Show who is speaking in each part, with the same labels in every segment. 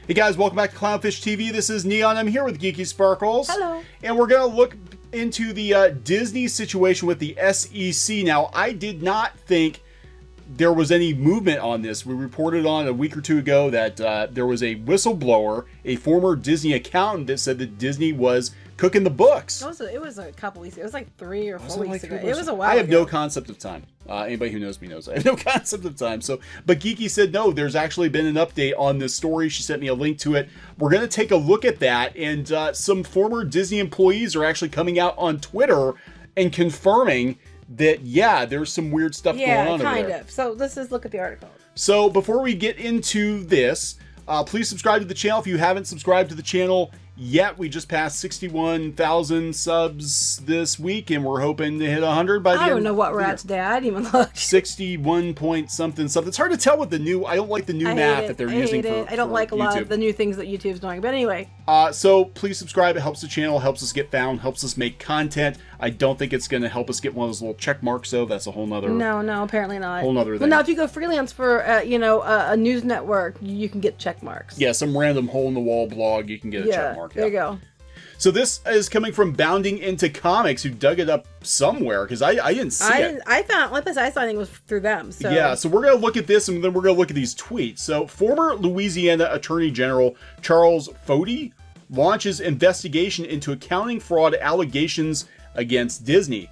Speaker 1: Hey guys, welcome back to CLOWNFISH TV. This is Neon. I'm here with Geeky Sparkles.
Speaker 2: Hello.
Speaker 1: And we're going to look into the Disney situation with the SEC. Now, I did not think there was any movement on this. We reported on a week or two ago that there was a whistleblower, a former Disney accountant, that said that Disney was cooking the books.
Speaker 2: It was a couple weeks ago. It was like 3 or 4 weeks ago.
Speaker 1: It
Speaker 2: was a while
Speaker 1: I have
Speaker 2: ago.
Speaker 1: no concept of time. Anybody who knows me knows I have no concept of time. But Geeky said, no, there's actually been an update on this story. She sent me a link to it. We're going to take a look at that. And some former Disney employees are actually coming out on Twitter and confirming that, yeah, there's some weird stuff going on over there.
Speaker 2: Yeah, kind of. So let's just look at the article.
Speaker 1: So before we get into this, please subscribe to the channel if you haven't subscribed to the channel yet. We just passed 61,000 subs this week, and we're hoping to hit 100 by the end.
Speaker 2: I don't know what we're at today. I didn't even look.
Speaker 1: 61 point something. It's hard to tell with the new. I don't like the new math that they're using for
Speaker 2: I don't like a lot of
Speaker 1: YouTube.
Speaker 2: the new things that YouTube's doing. But anyway.
Speaker 1: So please subscribe. It helps the channel, helps us get found, helps us make content. I don't think it's going to help us get one of those little check marks, though. That's a whole nother.
Speaker 2: No, apparently not.
Speaker 1: Whole nother thing.
Speaker 2: Well, now if you go freelance for a news network, you can get check marks.
Speaker 1: Yeah, some random hole in the wall blog, you can get a check mark.
Speaker 2: There you go.
Speaker 1: So this is coming from Bounding Into Comics, who dug it up somewhere, because I didn't see it.
Speaker 2: I think it was through them. So.
Speaker 1: Yeah, so we're going to look at this, and then we're going to look at these tweets. So former Louisiana Attorney General Charles Foti launches investigation into accounting fraud allegations against Disney.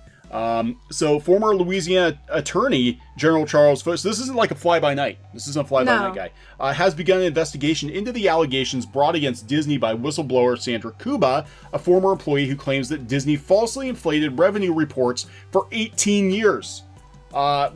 Speaker 1: So former Louisiana Attorney General Charles Foti, so this isn't like a fly-by-night. This isn't a fly-by-night guy. Has begun an investigation into the allegations brought against Disney by whistleblower Sandra Cuba, a former employee who claims that Disney falsely inflated revenue reports for 18 years.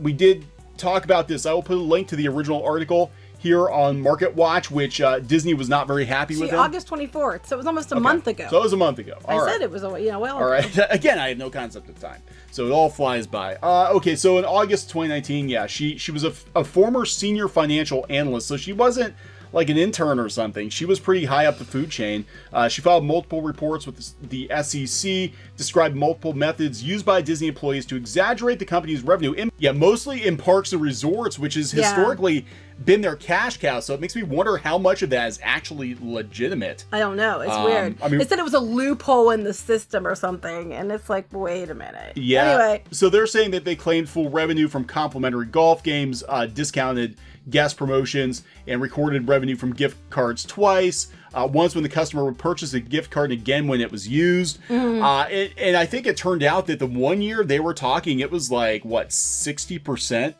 Speaker 1: We did talk about this. I will put a link to the original article here on Market Watch, which Disney was not very happy with.
Speaker 2: August 24th, so it was almost a month ago.
Speaker 1: So it was a month ago.
Speaker 2: I said it was a well.
Speaker 1: All right. Again, I have no concept of time, so it all flies by. Okay, so in August 2019, yeah, she was a former senior financial analyst, so she wasn't like an intern or something. She was pretty high up the food chain. She filed multiple reports with the SEC, described multiple methods used by Disney employees to exaggerate the company's revenue. Mostly in parks and resorts, which has historically been their cash cow. So it makes me wonder how much of that is actually legitimate.
Speaker 2: I don't know. It's weird. I mean, they said it was a loophole in the system or something, and it's like, wait a minute.
Speaker 1: Yeah.
Speaker 2: Anyway.
Speaker 1: So they're saying that they claimed full revenue from complimentary golf games, discounted guest promotions, and recorded revenue from gift cards twice. Once when the customer would purchase a gift card, and again when it was used. Mm-hmm. And I think it turned out that the 1 year they were talking, it was like, what, 60%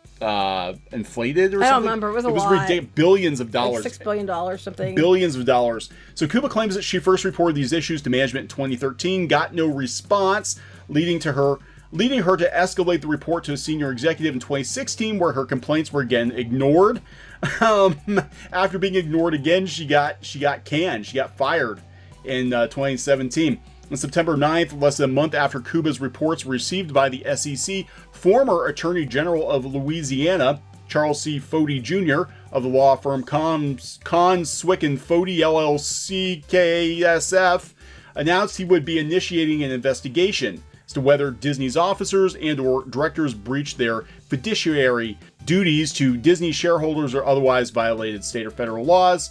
Speaker 1: inflated or something?
Speaker 2: I don't remember. It was a lot.
Speaker 1: Ridiculous. Billions of dollars.
Speaker 2: Like $6 billion something.
Speaker 1: Billions of dollars. So Cuba claims that she first reported these issues to management in 2013, got no response, leading her to escalate the report to a senior executive in 2016, where her complaints were again ignored. After being ignored again, she got canned. She got fired in 2017. On September 9th, less than a month after Cuba's reports were received by the SEC, former Attorney General of Louisiana, Charles C. Foti Jr. of the law firm Conn, Swick & Foti, LLC, KSF, announced he would be initiating an investigation as to whether Disney's officers and or directors breached their fiduciary duties to Disney shareholders or otherwise violated state or federal laws.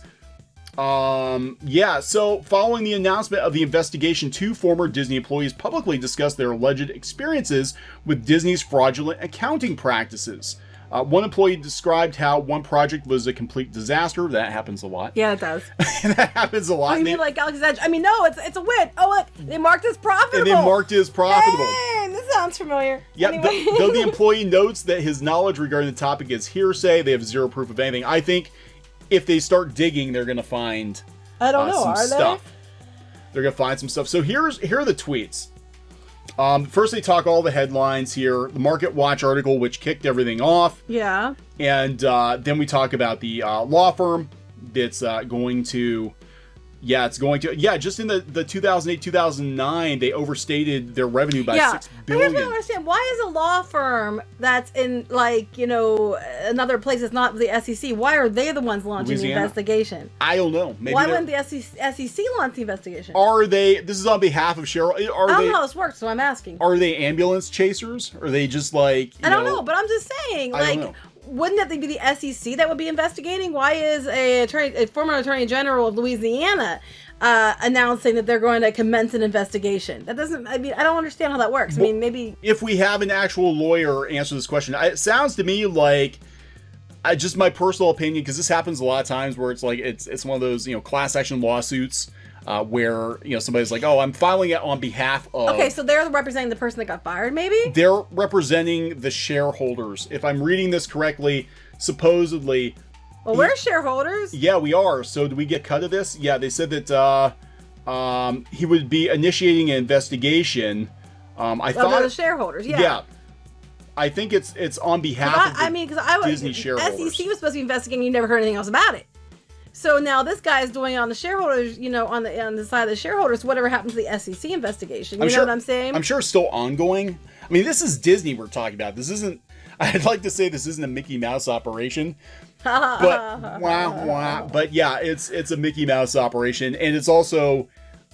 Speaker 1: So following the announcement of the investigation, two former Disney employees publicly discussed their alleged experiences with Disney's fraudulent accounting practices. One employee described how one project was a complete disaster. That happens a lot.
Speaker 2: Yeah, it does.
Speaker 1: That happens a lot.
Speaker 2: Oh, you mean like Galaxy's Edge? I mean, no, it's a win. Oh, look, they marked as profitable.
Speaker 1: And they marked it as profitable.
Speaker 2: Hey, this sounds familiar.
Speaker 1: Yeah,
Speaker 2: anyway.
Speaker 1: Though the employee notes that his knowledge regarding the topic is hearsay, they have zero proof of anything. I think if they start digging, they're going to find some stuff. They're going to find some stuff. So here are the tweets. First, they talk all the headlines here. The Market Watch article, which kicked everything off.
Speaker 2: Yeah.
Speaker 1: And then we talk about the law firm that's going to... just in the 2008-2009, they overstated their revenue by $6 billion.
Speaker 2: I don't understand. Why is a law firm that's in, another place that's not the SEC, why are they the ones launching the investigation?
Speaker 1: I don't know. Maybe
Speaker 2: why wouldn't the SEC launch the investigation?
Speaker 1: This is on behalf of Cheryl.
Speaker 2: I don't know how this works, so I'm asking.
Speaker 1: Are they ambulance chasers? Are they just
Speaker 2: I don't know, but I'm just saying, wouldn't that be the SEC that would be investigating? Why is a former Attorney General of Louisiana announcing that they're going to commence an investigation? That doesn't, I mean, I don't understand how that works. I mean, maybe
Speaker 1: if we have an actual lawyer answer this question, it sounds to me like, just my personal opinion, because this happens a lot of times where it's like, it's one of those, class action lawsuits where, somebody's like, oh, I'm filing it on behalf of.
Speaker 2: Okay, so they're representing the person that got fired, maybe?
Speaker 1: They're representing the shareholders. If I'm reading this correctly, supposedly.
Speaker 2: Well, we're shareholders.
Speaker 1: Yeah, we are. So do we get cut of this? Yeah, they said that he would be initiating an investigation. I thought
Speaker 2: the shareholders. Yeah.
Speaker 1: Yeah. I think it's on behalf of Disney shareholders.
Speaker 2: SEC was supposed to be investigating. You never heard anything else about it. So now this guy is doing it on the shareholders, on the side of the shareholders. Whatever happened to the SEC investigation? You know what I'm saying?
Speaker 1: I'm sure it's still ongoing. I mean, this is Disney we're talking about. This isn't. I'd like to say this isn't a Mickey Mouse operation, but But yeah, it's a Mickey Mouse operation, and it's also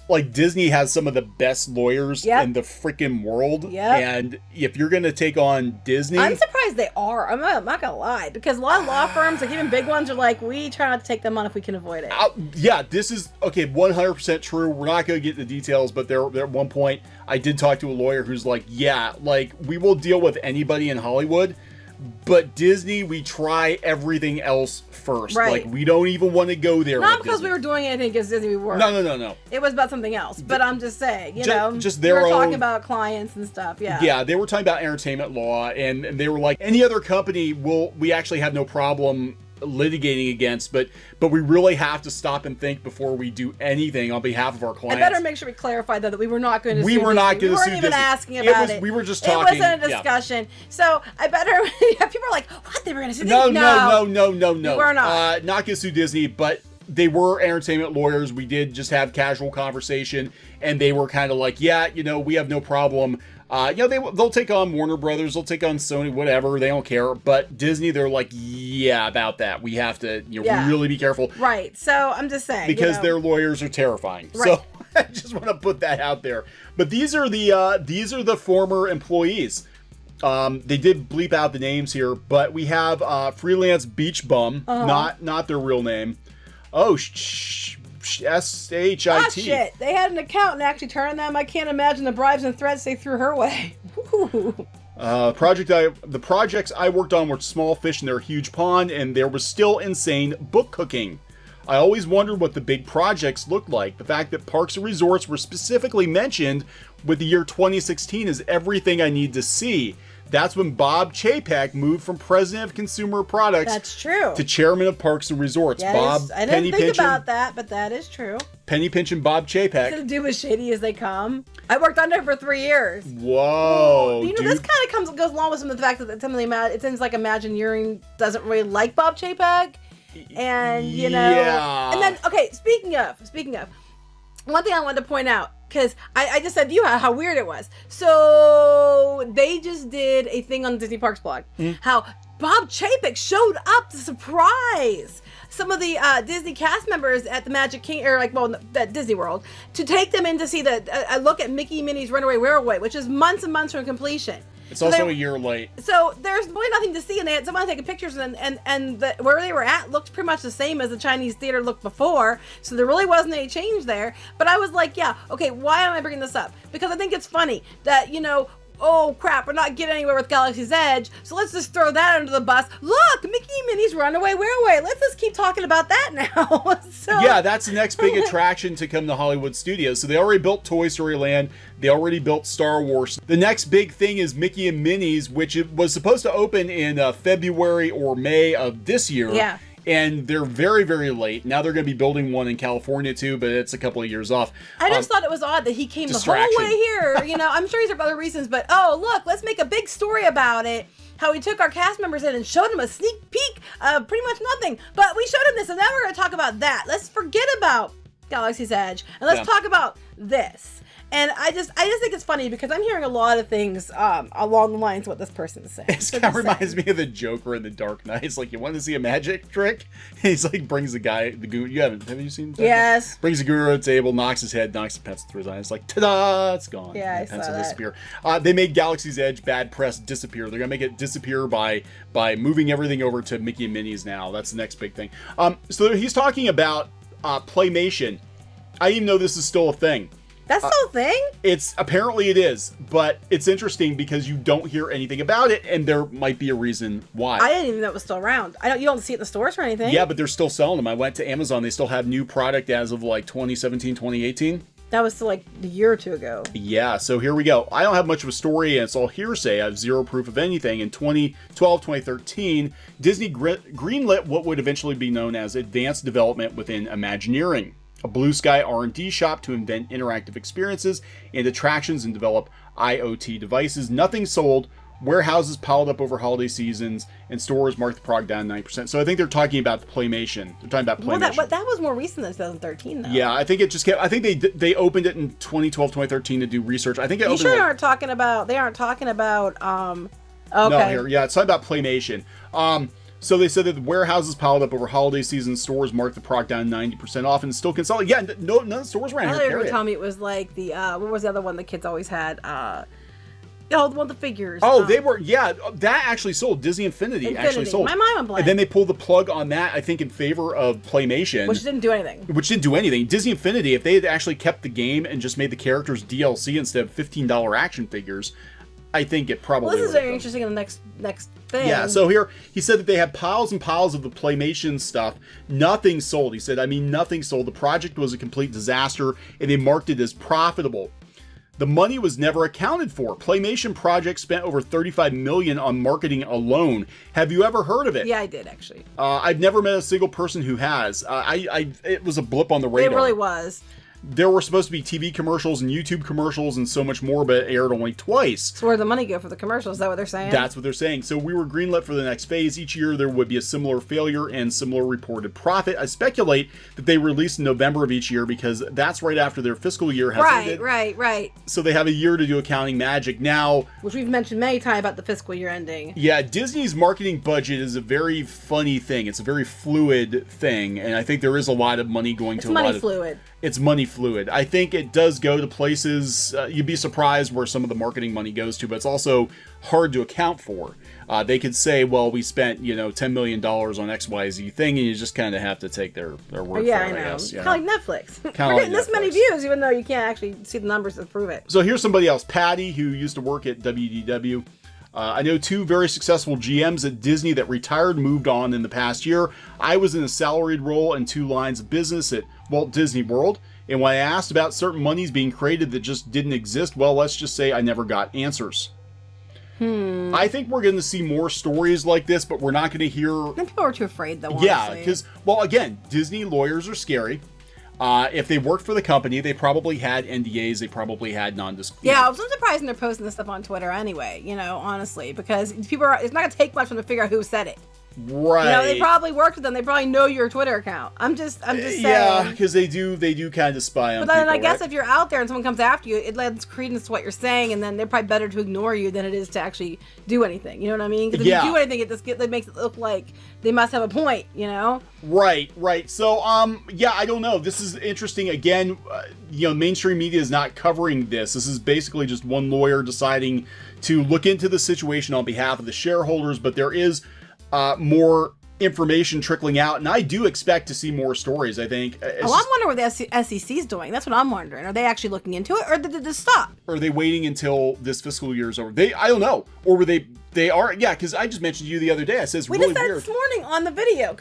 Speaker 1: like Disney has some of the best lawyers in the freaking world.
Speaker 2: Yep.
Speaker 1: And if you're gonna take on Disney,
Speaker 2: I'm surprised they are. I'm not gonna lie, because a lot of law firms, like even big ones, are like, we try not to take them on if we can avoid it.
Speaker 1: Yeah, this is okay. 100% true. We're not gonna get into the details, but there at one point I did talk to a lawyer who's like, yeah, like we will deal with anybody in Hollywood, but Disney, we try everything else first.
Speaker 2: Right.
Speaker 1: Like we don't even want to go there.
Speaker 2: Not because we were doing anything against Disney. We were.
Speaker 1: No.
Speaker 2: It was about something else. But I'm just saying,
Speaker 1: just their
Speaker 2: we were
Speaker 1: own,
Speaker 2: talking about clients and stuff. Yeah.
Speaker 1: Yeah, they were talking about entertainment law, and they were like, any other company we actually have no problem litigating against, but we really have to stop and think before we do anything on behalf of our clients.
Speaker 2: I better make sure we clarify though that we were not going to sue
Speaker 1: Disney. We weren't even
Speaker 2: Disney. Asking about it.
Speaker 1: We were just talking.
Speaker 2: It wasn't a discussion. Yeah. So I better. People are like, what? They were going to sue
Speaker 1: Disney? No.
Speaker 2: We're not.
Speaker 1: Not going to sue Disney, but they were entertainment lawyers. We did just have casual conversation, and they were kind of like, yeah, we have no problem. They'll take on Warner Brothers, they'll take on Sony, whatever. They don't care. But Disney, they're like, yeah, about that. We have to really be careful.
Speaker 2: Right. So I'm just saying.
Speaker 1: Because their lawyers are terrifying.
Speaker 2: Right.
Speaker 1: So I just want to put that out there. But these are the former employees. They did bleep out the names here, but we have freelance beach bum, not their real name. Oh, SHIT.
Speaker 2: Ah, shit. They had an accountant actually turn them. I can't imagine the bribes and threats they threw her way.
Speaker 1: The projects I worked on were small fish in their huge pond, and there was still insane book cooking. I always wondered what the big projects looked like. The fact that parks and resorts were specifically mentioned with the year 2016 is everything I need to see. That's when Bob Chapek moved from president of consumer products.
Speaker 2: That's true.
Speaker 1: To chairman of parks and resorts.
Speaker 2: Yes, I didn't think about that, but that is true.
Speaker 1: Penny pinching Bob Chapek.
Speaker 2: To do as shady as they come. I worked under for 3 years.
Speaker 1: Whoa.
Speaker 2: This kind of goes along with some of the fact that it seems like Imagineering doesn't really like Bob Chapek. And
Speaker 1: yeah.
Speaker 2: And then speaking of, one thing I wanted to point out, because I just said to you how weird it was. So they just did a thing on the Disney Parks blog, how Bob Chapek showed up to surprise some of the Disney cast members at the Magic King, at Disney World, to take them in to see a look at Mickey and Minnie's Runaway Railway, which is months and months from completion.
Speaker 1: It's also a year late.
Speaker 2: So there's really nothing to see, and they had someone taking pictures, and where they were at looked pretty much the same as the Chinese theater looked before, so there really wasn't any change there. But I was like, yeah, okay, why am I bringing this up? Because I think it's funny that, oh crap, we're not getting anywhere with Galaxy's Edge, so let's just throw that under the bus. Look, Mickey and Minnie's Runaway Railway. Let's just keep talking about that now.
Speaker 1: Yeah, that's the next big attraction to come to Hollywood Studios. So they already built Toy Story Land. They already built Star Wars. The next big thing is Mickey and Minnie's, which it was supposed to open in February or May of this year.
Speaker 2: Yeah.
Speaker 1: And they're very, very late. Now they're going to be building one in California too, but it's a couple of years off.
Speaker 2: I just thought it was odd that he came the whole way here. I'm sure he's there for other reasons, but look, let's make a big story about it. How we took our cast members in and showed them a sneak peek of pretty much nothing. But we showed them this, and now we're going to talk about that. Let's forget about Galaxy's Edge, and let's talk about this. And I just think it's funny because I'm hearing a lot of things along the lines of what this person is saying.
Speaker 1: This kind of reminds me of the Joker in The Dark Knight. It's like, you want to see a magic trick? And he's like, brings the guy, the guru. Have you seen that?
Speaker 2: Yes.
Speaker 1: Brings the guru to the table, knocks his head, knocks the pencil through his eye. It's like, ta-da, it's gone.
Speaker 2: Yeah,
Speaker 1: and the
Speaker 2: I
Speaker 1: pencil
Speaker 2: saw that.
Speaker 1: disappear. They made Galaxy's Edge bad press disappear. They're going to make it disappear by moving everything over to Mickey and Minnie's now. That's the next big thing. So he's talking about Playmation. I didn't even know this is still a thing.
Speaker 2: That's still a thing?
Speaker 1: Apparently it is, but it's interesting because you don't hear anything about it, and there might be a reason why.
Speaker 2: I didn't even know it was still around. You don't see it in the stores or anything.
Speaker 1: Yeah, but they're still selling them. I went to Amazon. They still have new product as of like 2017, 2018.
Speaker 2: That was still like a year or two ago.
Speaker 1: Yeah, so here we go. I don't have much of a story, and it's all hearsay. I have zero proof of anything. In 2012, 2013, Disney greenlit what would eventually be known as advanced development within Imagineering, a blue sky R&D shop to invent interactive experiences and attractions and develop IoT devices. Nothing sold. Warehouses piled up over holiday seasons, and stores marked the product down 9%. So I think they're talking about the Playmation. They're talking about Playmation.
Speaker 2: Well, that was more recent than 2013, though.
Speaker 1: Yeah, I think it just kept. I think they opened it in 2012, 2013 to do research. I think it.
Speaker 2: You
Speaker 1: opened
Speaker 2: sure
Speaker 1: like,
Speaker 2: aren't talking about? They aren't talking about. Okay.
Speaker 1: No, here, yeah, it's talking about Playmation. So they said that the warehouses piled up over holiday season. Stores marked the product down 90% off, and still consolidate. Yeah, none of the stores around here.
Speaker 2: I thought you were telling me it was like the what was the other one the kids always had? The one with the figures.
Speaker 1: Oh, they were, yeah, that actually sold. Disney Infinity actually sold.
Speaker 2: My mind went blank.
Speaker 1: And then they pulled the plug on that, I think, in favor of Playmation.
Speaker 2: Which didn't do anything. Disney Infinity, if they had actually kept the game and just made the characters DLC instead of $15 action figures, I think it probably Well, this is very interesting in the next thing.
Speaker 1: Yeah, so here, he said that they had piles and piles of the Playmation stuff. Nothing sold. He said, nothing sold. The project was a complete disaster, and they marked it as profitable. The money was never accounted for. Playmation Project spent over $35 million on marketing alone. Have you ever heard of it?
Speaker 2: Yeah, I did, actually.
Speaker 1: I've never met a single person who has. It was a blip on the radar.
Speaker 2: It really was.
Speaker 1: There were supposed to be TV commercials and YouTube commercials and so much more, but it aired only twice.
Speaker 2: So where'd the money go for the commercials? Is that what they're saying?
Speaker 1: That's what they're saying. So we were greenlit for the next phase. Each year there would be a similar failure and similar reported profit. I speculate that they release in November of each year because that's right after their fiscal year has ended.
Speaker 2: Right.
Speaker 1: So they have a year to do accounting magic. Now,
Speaker 2: which we've mentioned many times about the fiscal year ending.
Speaker 1: Yeah, Disney's marketing budget is a very funny thing. It's a very fluid thing, and I think there is a lot of money going to a lot of... It's money fluid. I think it does go to places, you'd be surprised where some of the marketing money goes to, but it's also hard to account for. They could say, well, we spent, $10 million on XYZ thing, and you just kind of have to take their word for it, I guess.
Speaker 2: Kind of like Netflix. We're
Speaker 1: like
Speaker 2: getting this many views, even though you can't actually see the numbers to prove it.
Speaker 1: So here's somebody else, Patty, who used to work at WDW. I know two very successful GMs at Disney that retired, moved on in the past year. I was in a salaried role in 2 lines of business at Walt Disney World. And when I asked about certain monies being created that just didn't exist, well, let's just say I never got answers. I think we're going to see more stories like this, but we're not going to hear...
Speaker 2: And people are too afraid, though, honestly.
Speaker 1: Yeah, because, well, again, Disney lawyers are scary. If they worked for the company, they probably had NDAs, they probably had non-disclosure.
Speaker 2: Yeah, I'm surprised they're posting this stuff on Twitter anyway, honestly, because it's not going to take much for them to figure out who said it.
Speaker 1: Right.
Speaker 2: They probably worked with them. They probably know your Twitter account. I'm just saying.
Speaker 1: Yeah, because they do kind of spy on people.
Speaker 2: But then I guess if you're out there and someone comes after you, it lends credence to what you're saying, and then they're probably better to ignore you than it is to actually do anything. You know what I mean? Because if you do anything, it makes it look like they must have a point.
Speaker 1: Right. So, I don't know. This is interesting. Again, mainstream media is not covering this. This is basically just one lawyer deciding to look into the situation on behalf of the shareholders, but there is more information trickling out, and I do expect to see more stories, I think.
Speaker 2: I'm wondering what the SEC's doing. That's what I'm wondering. Are they actually looking into it, or did this stop?
Speaker 1: Or are they waiting until this fiscal year is over? I don't know. Or were they are, yeah, because I just mentioned to you the other day. I said it's really weird. We
Speaker 2: just said this morning on the video,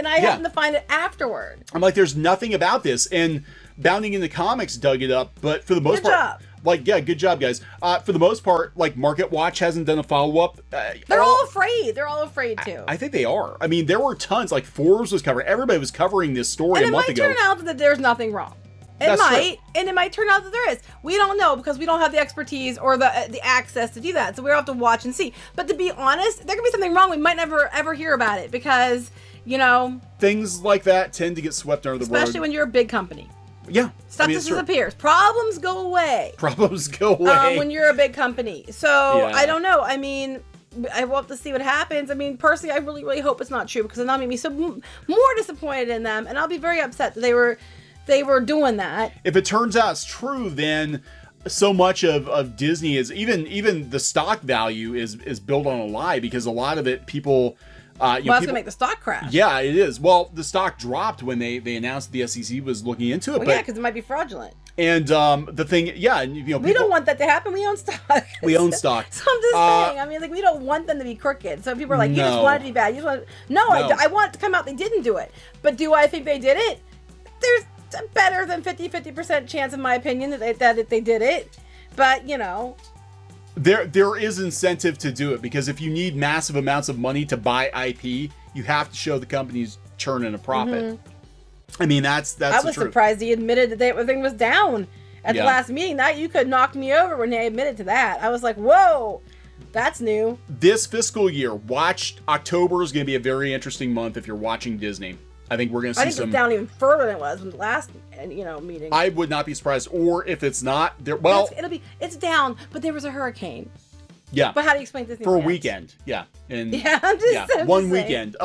Speaker 2: I happened to find it afterward.
Speaker 1: I'm like, there's nothing about this, and Bounding into Comics dug it up, but for the most part... good job, guys. For the most part, Market Watch hasn't done a follow-up.
Speaker 2: They're all afraid. They're all afraid, too.
Speaker 1: I think they are. I mean, there were tons. Forbes was covering. Everybody was covering this story a month ago.
Speaker 2: And it might turn out that there's nothing wrong. It might, and it might turn out that there is. We don't know because we don't have the expertise or the access to do that. So we'll have to watch and see. But to be honest, there could be something wrong. We might never, ever hear about it because,
Speaker 1: things like that tend to get swept under the rug.
Speaker 2: Especially when you're a big company.
Speaker 1: Yeah.
Speaker 2: Stuff
Speaker 1: it's
Speaker 2: just
Speaker 1: true.
Speaker 2: disappears. Problems go away.
Speaker 1: Problems go away.
Speaker 2: When you're a big company. So,
Speaker 1: Yeah.
Speaker 2: I don't know. I mean, I will have to see what happens. I mean, personally, I really, really hope it's not true because that'll make me so more disappointed in them. And I'll be very upset that they were doing that.
Speaker 1: If it turns out it's true, then so much of Disney is even the stock value is built on a lie, because a lot of it people
Speaker 2: That's gonna make the stock crash.
Speaker 1: Yeah, it is. Well, the stock dropped when they announced the SEC was looking into it.
Speaker 2: Well,
Speaker 1: but,
Speaker 2: yeah, because it might be fraudulent.
Speaker 1: And the thing, yeah, and
Speaker 2: We don't want that to happen. We own stock.
Speaker 1: We own stock.
Speaker 2: So I'm just saying. I mean, like, we don't want them to be crooked. So people are like, you just want it to be bad. You just want no. I want it to come out. They didn't do it. But do I think they did it? There's a better than 50% chance, in my opinion, that they did it. But
Speaker 1: there is incentive to do it, because if you need massive amounts of money to buy IP, you have to show the company's churning a profit. Mm-hmm. I mean, that's
Speaker 2: I was surprised he admitted that everything was down at the last meeting. That you could knock me over when they admitted to that. I was like, whoa, that's new.
Speaker 1: This fiscal year, October is going to be a very interesting month if you're watching Disney. I think we're going to see
Speaker 2: I think it's down even further than it was from the last meeting.
Speaker 1: I would not be surprised. Or if it's not, well,
Speaker 2: it's down, but there was a hurricane.
Speaker 1: Yeah.
Speaker 2: But how do you explain Disneyland?
Speaker 1: For a weekend. Yeah. And
Speaker 2: I'm just
Speaker 1: one weekend.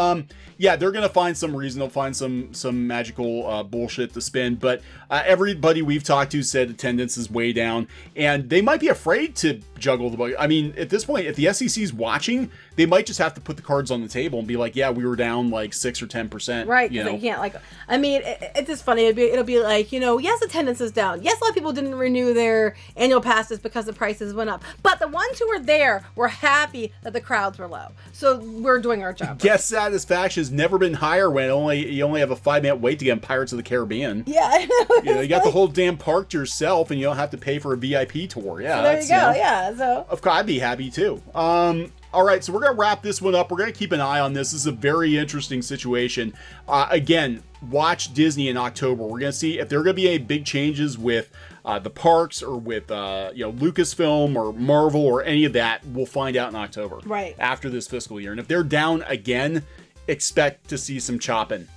Speaker 1: Yeah, they're gonna find some reason. They'll find some magical bullshit to spin. But everybody we've talked to said attendance is way down, and they might be afraid to juggle the bug. I mean, at this point, if the SEC's watching, they might just have to put the cards on the table and be like, "Yeah, we were down like 6 or 10%."
Speaker 2: Right? Because they can't I mean, it's just funny. It'll be like, yes, attendance is down. Yes, a lot of people didn't renew their annual passes because the prices went up. But the ones who were there were happy that the crowds were low. So we're doing our job.
Speaker 1: Guest satisfaction has never been higher when you only have a 5-minute wait to get on Pirates of the Caribbean.
Speaker 2: Yeah, I know.
Speaker 1: You got the whole damn park to yourself, and you don't have to pay for a VIP tour. Yeah,
Speaker 2: so there you go. Yeah, so
Speaker 1: of course I'd be happy too. All right, so we're gonna wrap this one up. We're gonna keep an eye on this. This is a very interesting situation. Again, watch Disney in October. We're gonna see if there are gonna be any big changes with the parks or with Lucasfilm or Marvel or any of that. We'll find out in October,
Speaker 2: right
Speaker 1: after this fiscal year. And if they're down again, expect to see some chopping.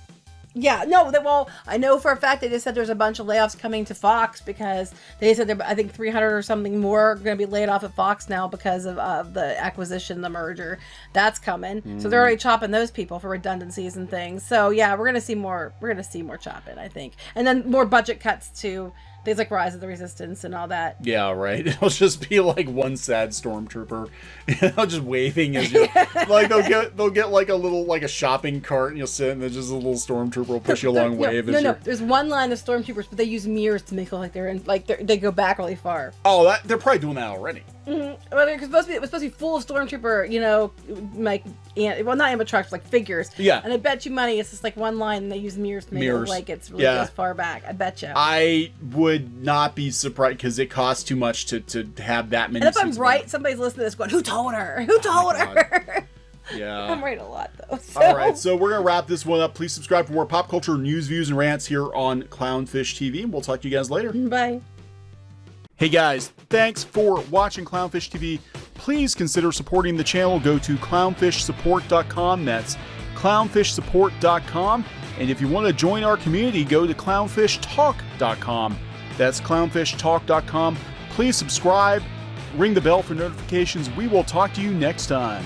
Speaker 2: Yeah, no, well, I know for a fact they just said there's a bunch of layoffs coming to Fox, because they said I think 300 or something more are going to be laid off at Fox now because of the acquisition, the merger. That's coming. So they're already chopping those people for redundancies and things. So yeah, we're going to see more chopping, I think. And then more budget cuts to things like Rise of the Resistance and all that.
Speaker 1: Yeah, right. It'll just be like one sad stormtrooper, just waving as you like they'll get like a little like a shopping cart, and you'll sit and there's just a little stormtrooper will push you along wave.
Speaker 2: No. There's one line of stormtroopers, but they use mirrors to make it like they're in they go back really far.
Speaker 1: Oh, they're probably doing that already.
Speaker 2: Mm-hmm. Well, it was supposed to be full of stormtrooper, like not animatronics, like figures.
Speaker 1: Yeah.
Speaker 2: And I bet you money it's just like one line, and they use mirrors to make it look like it's really goes far back. I bet you.
Speaker 1: I would not be surprised, because it costs too much to have that many.
Speaker 2: And if I'm right, somebody's listening to this going, "Who told her? Who told her?"
Speaker 1: Yeah.
Speaker 2: I'm right a lot though. So.
Speaker 1: All right, so we're gonna wrap this one up. Please subscribe for more pop culture news, views, and rants here on Clownfish TV. We'll talk to you guys later.
Speaker 2: Bye.
Speaker 1: Hey guys, thanks for watching Clownfish TV. Please consider supporting the channel. Go to clownfishsupport.com. That's clownfishsupport.com. And if you want to join our community, go to clownfishtalk.com. That's clownfishtalk.com. Please subscribe, ring the bell for notifications. We will talk to you next time.